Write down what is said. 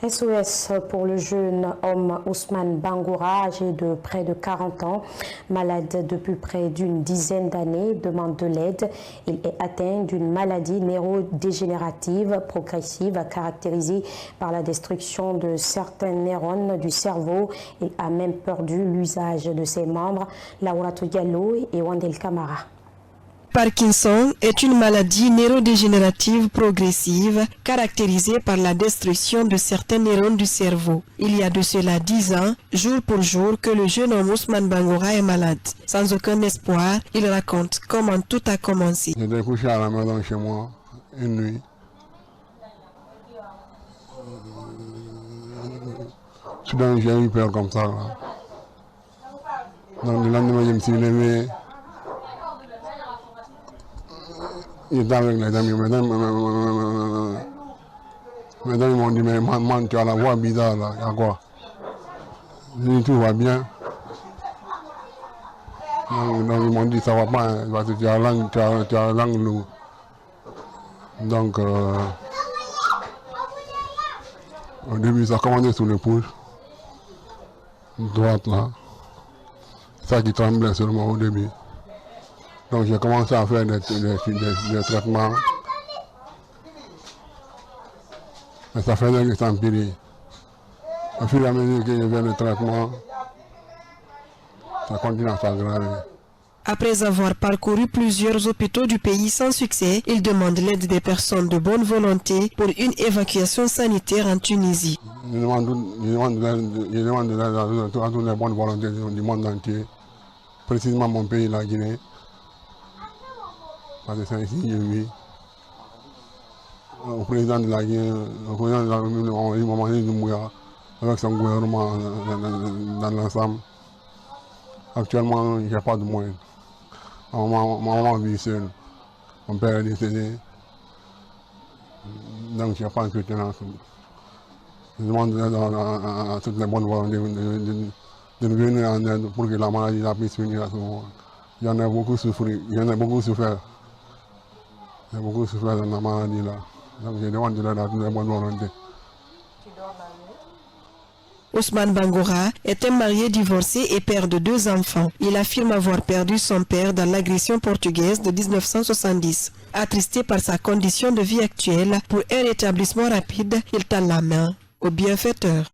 SOS pour le jeune homme Ousmane Bangoura, âgé de près de 40 ans, malade depuis près d'une dizaine d'années, demande de l'aide. Il est atteint d'une maladie neurodégénérative progressive caractérisée par la destruction de certains neurones du cerveau. Il a même perdu l'usage de ses membres. Laurato Diallo et Wandel Camara. Parkinson est une maladie neurodégénérative progressive caractérisée par la destruction de certains neurones du cerveau. Il y a de cela 10 ans, jour pour jour, que le jeune homme Ousmane Bangoura est malade. Sans aucun espoir, il raconte comment tout a commencé. J'étais couché à la maison chez moi, une nuit. Soudain, j'ai eu peur comme ça. Là. Donc le lendemain, je me suis levé. Il était avec les amis. Mes amis m'ont dit, mais man, tu as la voix bizarre là, il y a quoi? J'ai dit, tout va bien. Donc ils m'ont dit, ça va pas, hein, parce que tu as la langue lourde. Donc, au début, ça a commencé sous le pouce, droite là. Ça qui tremblait seulement au début. Donc j'ai commencé à faire des traitements. Mais ça faisait que ça empirait. Au fur et à mesure que je fais le traitement, ça continue à s'aggraver. Après avoir parcouru plusieurs hôpitaux du pays sans succès, il demande l'aide des personnes de bonne volonté pour une évacuation sanitaire en Tunisie. Je demande de l'aide à toutes les bonnes volontés du monde entier, précisément mon pays, la Guinée. Parce que c'est ici que je vis. Au président de la Guinée, au président de la République, Mamadi Doumbouya, avec son gouvernement dans l'ensemble. Actuellement, il n'y a pas de moyens. Ma maman vit seule. Mon père est décédé. Donc, il n'y a pas de soutenance. Je demande à toutes les bonnes volontés de nous venir en aide pour que la maladie puisse finir à ce moment. J'en ai beaucoup souffert. J'en ai beaucoup souffert. J'ai beaucoup souffert dans la maladie là. Donc je demande de l'aide à toutes les bonnes volontés. Ousmane Bangoura est un marié divorcé et père de 2 enfants. Il affirme avoir perdu son père dans l'agression portugaise de 1970. Attristé par sa condition de vie actuelle, pour un rétablissement rapide, il tend la main au bienfaiteur.